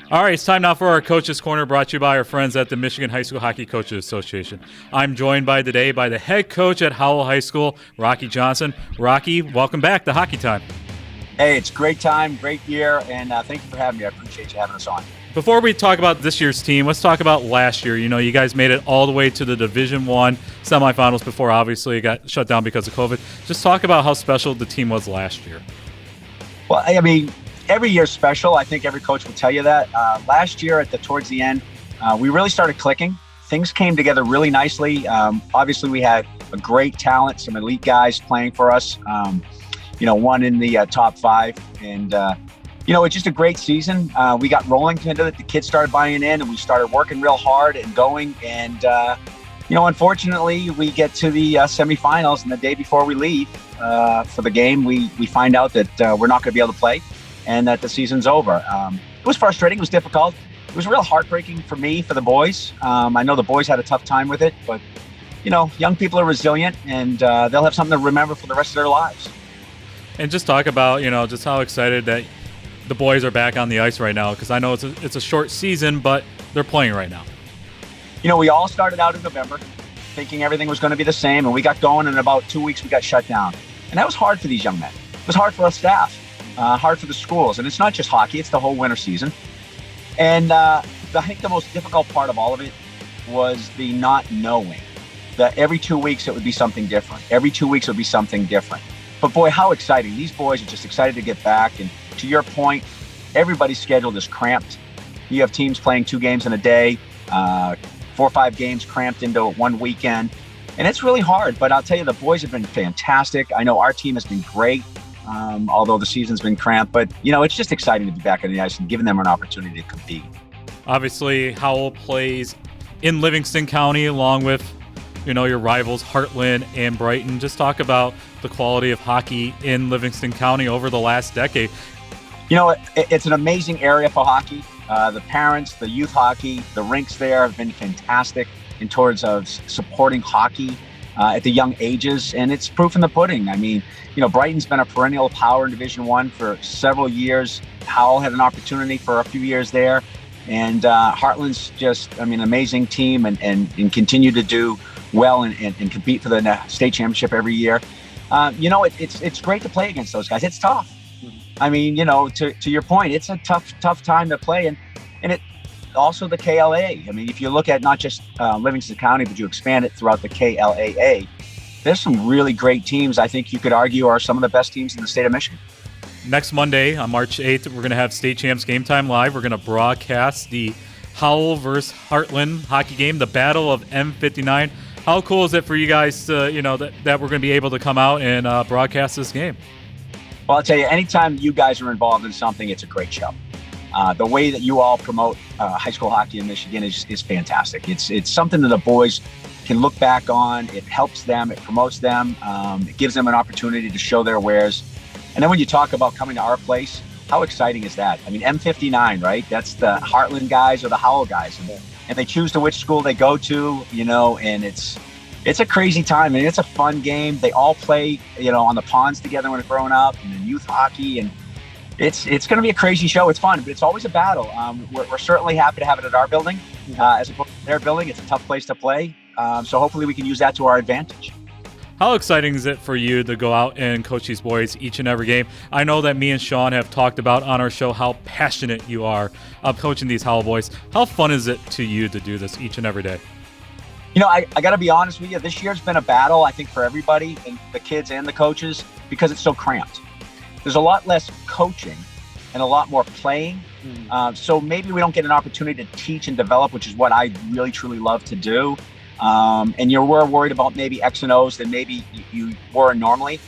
All right, it's time now for our Coaches Corner, brought to you by our friends at the Michigan High School Hockey Coaches Association. I'm joined today by the head coach at Howell High School, Rocky Johnson. Rocky, welcome back to Hockey Time. Hey, it's a great time, great year, and thank you for having me. I appreciate you having us on. Before we talk about this year's team, let's talk about last year. You know, you guys made it all the way to the Division I semifinals before, obviously, it got shut down because of COVID. Just talk about how special the team was last year. Well, I mean, every year's special. I think every coach will tell you that. Last year, towards the end, we really started clicking. Things came together really nicely. Obviously, we had a great talent, some elite guys playing for us. One in the top five, and it's just a great season. We got rolling into it. The kids started buying in, and we started working real hard and going. And unfortunately, we get to the semifinals, and the day before we leave for the game, we find out that we're not going to be able to play, and that the season's over. It was frustrating. It was difficult. It was real heartbreaking for me, for the boys. I know the boys had a tough time with it, but young people are resilient, and they'll have something to remember for the rest of their lives. And just talk about, just how excited that the boys are back on the ice right now, because I know it's a short season, but they're playing right now. We all started out in November thinking everything was going to be the same, and we got going, and in about 2 weeks we got shut down. And that was hard for these young men. It was hard for us staff, hard for the schools. And it's not just hockey, it's the whole winter season. And I think the most difficult part of all of it was the not knowing that every 2 weeks it would be something different. Every 2 weeks it would be something different. But boy, how exciting. These boys are just excited to get back. And to your point, everybody's schedule is cramped. You have teams playing 2 games in a day, 4 or 5 games cramped into one weekend. And it's really hard. But I'll tell you, the boys have been fantastic. I know our team has been great, although the season's been cramped. But, it's just exciting to be back on the ice and giving them an opportunity to compete. Obviously, Howell plays in Livingston County along with your rivals Heartland and Brighton. Just talk about the quality of hockey in Livingston County over the last decade. It's an amazing area for hockey. The parents, the youth hockey, the rinks there have been fantastic in terms of supporting hockey at the young ages, and it's proof in the pudding. I mean, Brighton's been a perennial power in Division I for several years. Howell had an opportunity for a few years there, and Heartland's just, an amazing team and continue to do well and compete for the state championship every year. It's great to play against those guys. It's tough. I mean, to your point, it's a tough time to play, and it also the KLA. I mean, if you look at not just Livingston County, but you expand it throughout the KLAA, there's some really great teams. I think you could argue are some of the best teams in the state of Michigan. Next Monday, on March 8th, we're going to have State Champs Game Time Live. We're going to broadcast the Howell versus Heartland hockey game, the Battle of M59. How cool is it for you guys to, that we're going to be able to come out and broadcast this game? Well, I'll tell you, anytime you guys are involved in something, it's a great show. The way that you all promote high school hockey in Michigan is fantastic. It's something that the boys can look back on. It helps them. It promotes them. It gives them an opportunity to show their wares. And then when you talk about coming to our place, how exciting is that? I mean, M59, right? That's the Heartland guys or the Howell guys. And they choose to which school they go to, and it's a crazy time. I mean, it's a fun game. They all play, on the ponds together when they're growing up, and in youth hockey, and it's going to be a crazy show. It's fun, but it's always a battle. We're certainly happy to have it at our building. As opposed to their building, it's a tough place to play. So hopefully we can use that to our advantage. How exciting is it for you to go out and coach these boys each and every game? I know that me and Sean have talked about on our show how passionate you are of coaching these Howell boys. How fun is it to you to do this each and every day? I got to be honest with you. This year's been a battle, I think, for everybody, and the kids and the coaches, because it's so cramped. There's a lot less coaching and a lot more playing. So maybe we don't get an opportunity to teach and develop, which is what I really, truly love to do. And you were worried about maybe X and O's than maybe you were normally.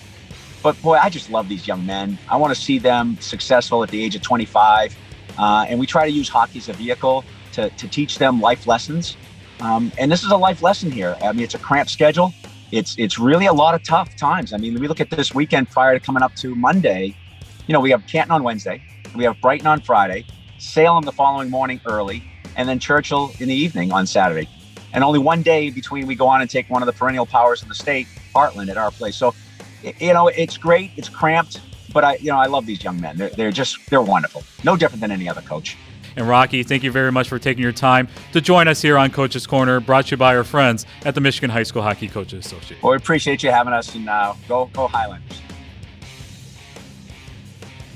But boy, I just love these young men. I want to see them successful at the age of 25. And we try to use hockey as a vehicle to teach them life lessons. And this is a life lesson here. I mean, it's a cramped schedule. It's really a lot of tough times. I mean, we look at this weekend prior to coming up to Monday. We have Canton on Wednesday. We have Brighton on Friday, Salem the following morning early, and then Churchill in the evening on Saturday. And only one day between we go on and take one of the perennial powers in the state, Heartland, at our place. So, it's great. It's cramped, but I love these young men. They're wonderful. No different than any other coach. And Rocky, thank you very much for taking your time to join us here on Coach's Corner, brought to you by our friends at the Michigan High School Hockey Coaches Association. Well, we appreciate you having us, and go Highland.